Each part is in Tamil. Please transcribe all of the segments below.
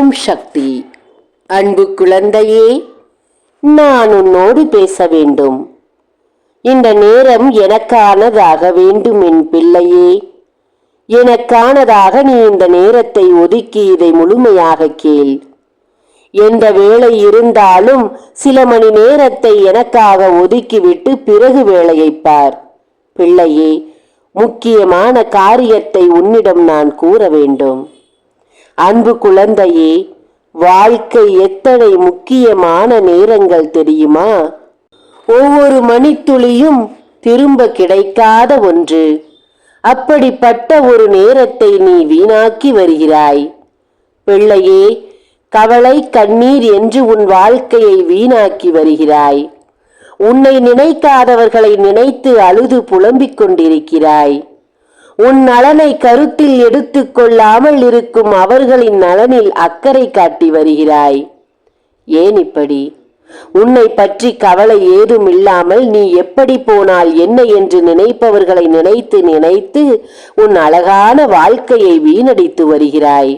ஓம் சக்தி. அன்பு குழந்தையே, நான் உன்னோடு பேச வேண்டும். இந்த நேரம் எனக்கானதாக வேண்டும். என் பிள்ளையே, எனக்கானதாக நீ இந்த நேரத்தை ஒதுக்கி இதை முழுமையாக கேள். எந்த வேலை இருந்தாலும் சில மணி நேரத்தை எனக்காக ஒதுக்கிவிட்டு பிறகு வேலையை பார். பிள்ளையே, முக்கியமான காரியத்தை உன்னிடம் நான் கூற வேண்டும். அன்பு குழந்தையே, வாழ்க்கை எத்தனை முக்கியமான நேரங்கள் தெரியுமா? ஒவ்வொரு மணித்துளியும் திரும்ப கிடைக்காத ஒன்று. அப்படிப்பட்ட ஒரு நேரத்தை நீ வீணாக்கி வருகிறாய். பிள்ளையே, கவலை கண்ணீர் என்று உன் வாழ்க்கையை வீணாக்கி வருகிறாய். உன்னை நினைக்காதவர்களை நினைத்து அழுது புலம்பிக் கொண்டிருக்கிறாய். உன் நலனை கருத்தில் எடுத்துக் கொள்ளாமல் இருக்கும் அவர்களின் நலனில் அக்கறை காட்டி வருகிறாய். ஏன் இப்படி? உன்னை பற்றி கவலை ஏதும் இல்லாமல் நீ எப்படி போனால் என்ன என்று நினைப்பவர்களை நினைத்து நினைத்து உன் அழகான வாழ்க்கையை வீணடித்து வருகிறாய்.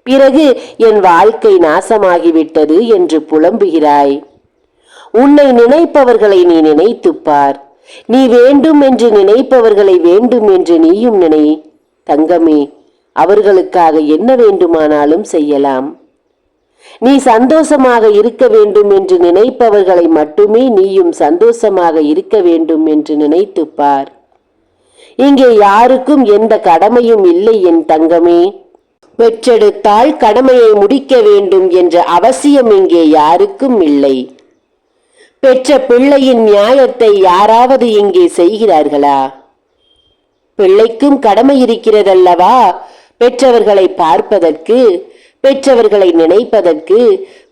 பிறகு என் வாழ்க்கை நாசமாகிவிட்டது என்று புலம்புகிறாய். உன்னை நினைப்பவர்களை நீ நினைத்துப்பார். நீ வேண்டும் என்று நினைப்பவர்களை வேண்டும் என்று நீயும் நினை. தங்கமே, அவர்களுக்காக என்ன வேண்டுமானாலும் செய்யலாம். நீ சந்தோஷமாக இருக்க வேண்டும் என்று நினைப்பவர்களை மட்டுமே நீயும் சந்தோஷமாக இருக்க வேண்டும் என்று நினைத்துப்பார். இங்கே யாருக்கும் எந்த கடமையும் இல்லை என் தங்கமே. பெற்றெடுத்தால் கடமையை முடிக்க வேண்டும் என்ற அவசியம் இங்கே யாருக்கும் இல்லை. பெற்ற பிள்ளையின் நியாயத்தை யாராவது இங்கே செய்கிறார்களா? பிள்ளைக்கும் கடமை இருக்கிறதல்லவா? பெற்றவர்களை பார்ப்பதற்கு, பெற்றவர்களை நினைப்பதற்கு,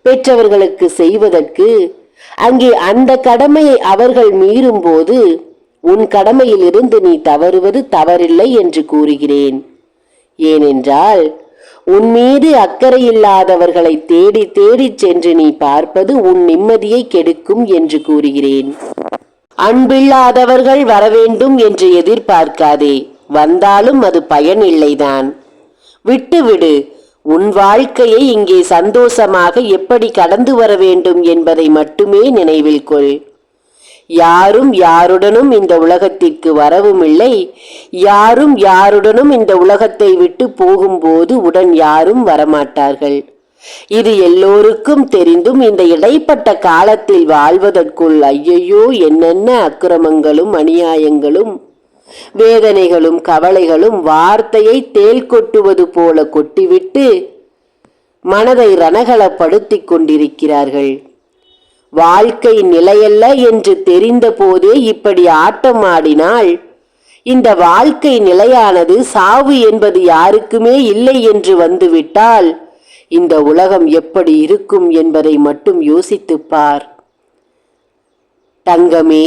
பெற்றவர்களுக்கு செய்வதற்கு. அங்கே அந்த கடமையை அவர்கள் மீறும் போது உன் கடமையில் இருந்து நீ தவறுவது தவறில்லை என்று கூறுகிறேன். ஏனென்றால் உன் மீது அக்கறை இல்லாதவர்களை தேடி தேடி சென்று நீ பார்ப்பது உன் நிம்மதியை கெடுக்கும் என்று கூறுகிறேன். அன்பில்லாதவர்கள் வரவேண்டும் என்று எதிர்பார்க்காதே. வந்தாலும் அது பயன் இல்லைதான். விட்டுவிடு. உன் வாழ்க்கையை இங்கே சந்தோஷமாக எப்படி கடந்து வர வேண்டும் என்பதை மட்டுமே நினைவில் கொள். யாரும் யாருடனும் இந்த உலகத்திற்கு வரவும் இல்லை. யாரும் யாருடனும் இந்த உலகத்தை விட்டு போகும்போது உடன் யாரும் வரமாட்டார்கள். இது எல்லோருக்கும் தெரிந்தும் இந்த இடைப்பட்ட காலத்தில் வாழ்வதற்குள் ஐயையோ என்னென்ன அக்கிரமங்களும் அநியாயங்களும் வேதனைகளும் கவலைகளும் வார்த்தையை தேள் கொட்டுவது போல கொட்டிவிட்டு மனதை ரணகலப்படுத்திக் கொண்டிருக்கிறார்கள். வாழ்க்கை நிலையல்ல என்று தெரிந்த போதே இப்படி ஆட்டம் ஆடினால் இந்த வாழ்க்கை நிலையானது சாவு என்பது யாருக்குமே இல்லை என்று வந்துவிட்டால் இந்த உலகம் எப்படி இருக்கும் என்பதை மட்டும் யோசித்துப்பார். தங்கமே,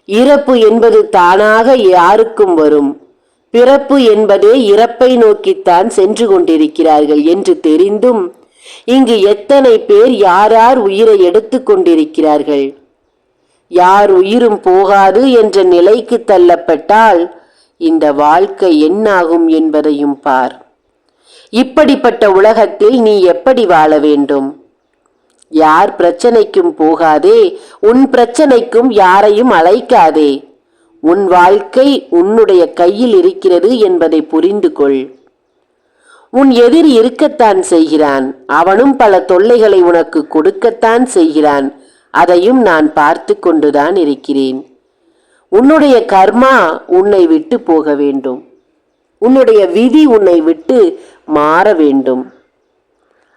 இறப்பு என்பது தானாக யாருக்கும் வரும். பிறப்பு என்பதே இறப்பை நோக்கித்தான் சென்று கொண்டிருக்கிறார்கள் என்று தெரிந்தும் இங்கு எத்தனை பேர் யார் உயிரை எடுத்து கொண்டிருக்கிறார்கள். யார் உயிரும் போகாது என்ற நிலைக்கு தள்ளப்பட்டால் இந்த வாழ்க்கை என்னாகும் என்பதையும் பார். இப்படிப்பட்ட உலகத்தில் நீ எப்படி வாழ வேண்டும்? யார் பிரச்சனைக்கும் போகாதே. உன் பிரச்சனைக்கும் யாரையும் அழைக்காதே. உன் வாழ்க்கை உன்னுடைய கையில் இருக்கிறது என்பதை புரிந்து கொள். உன் எதிரி இருக்கத்தான் செய்கிறான். அவனும் பல தொல்லைகளை உனக்கு கொடுக்கத்தான் செய்கிறான். அதையும் நான் பார்த்து கொண்டுதான் இருக்கிறேன். உன்னுடைய கர்மா உன்னை விட்டு போக வேண்டும். உன்னுடைய விதி உன்னை விட்டு மாற வேண்டும்.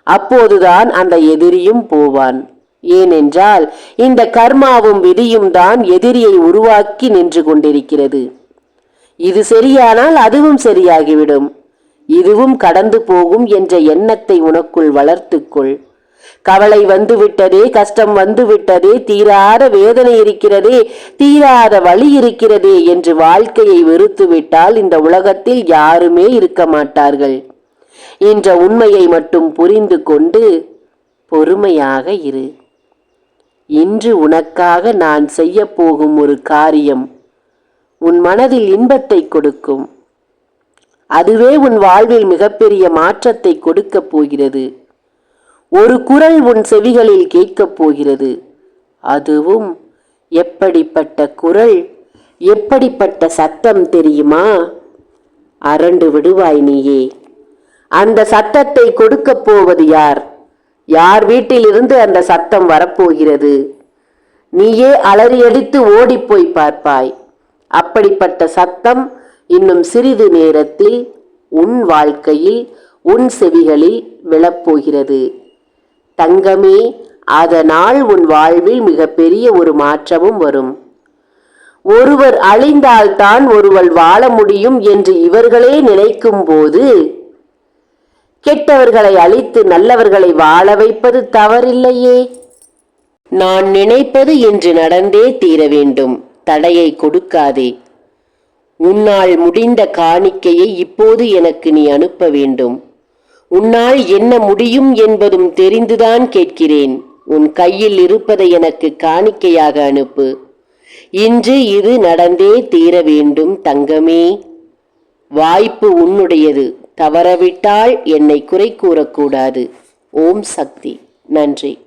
அப்போதுதான் அந்த எதிரியும் போவான். ஏனென்றால் இந்த கர்மாவும் விதியும் தான் எதிரியை உருவாக்கி நின்று கொண்டிருக்கிறது. இது சரியானால் அதுவும் சரியாகிவிடும். இதுவும் கடந்து போகும் என்ற எண்ணத்தை உனக்குள் வளர்த்துக்கொள். கவலை வந்துவிட்டதே, கஷ்டம் வந்துவிட்டதே, தீராத வேதனை இருக்கிறதே, தீராத வலி இருக்கிறதே என்று வாழ்க்கையை வெறுத்துவிட்டால் இந்த உலகத்தில் யாருமே இருக்க மாட்டார்கள் என்ற உண்மையை மட்டும் புரிந்து கொண்டு பொறுமையாக இரு. இன்று உனக்காக நான் செய்ய போகும் ஒரு காரியம் உன் மனதில் இன்பத்தை கொடுக்கும். அதுவே உன் வாழ்வில் மிகப்பெரிய மாற்றத்தை கொடுக்க போகிறது. ஒரு குரல் உன் செவிகளில் கேட்கப் போகிறது. அதுவும் எப்படிப்பட்ட குரல், எப்படிப்பட்ட சத்தம் தெரியுமா? அரண்டு விடுவாய் நீயே. அந்த சத்தத்தை கொடுக்கப் போவது யார்? யார் வீட்டிலிருந்து அந்த சத்தம் வரப்போகிறது? நீயே அலறியடித்து ஓடிப்போய் பார்ப்பாய். அப்படிப்பட்ட சத்தம் இன்னும் சிறிது நேரத்தில் உன் வாழ்க்கையில், உன் செவிகளில் விழப்போகிறது. தங்கமே, அதனால் உன் வாழ்வில் மிகப்பெரிய ஒரு மாற்றமும் வரும். ஒருவர் அழிந்தால்தான் ஒருவர் வாழ முடியும் என்று இவர்களே நினைக்கும் போது, கெட்டவர்களை அழித்து நல்லவர்களை வாழ வைப்பது தவறில்லையே. நான் நினைப்பது இன்று நடந்தே தீர வேண்டும். தடையை கொடுக்காதே. உன்னால் முடிந்த காணிக்கையை இப்போது எனக்கு நீ அனுப்ப வேண்டும். உன்னால் என்ன முடியும் என்பதும் தெரிந்துதான் கேட்கிறேன். உன் கையில் இருப்பதை எனக்கு காணிக்கையாக அனுப்பு. இன்று இது நடந்தே தீர வேண்டும் தங்கமே. வாய்ப்பு உன்னுடையது. தவறவிட்டால் என்னை குறை கூறக்கூடாது. ஓம் சக்தி. நன்றி.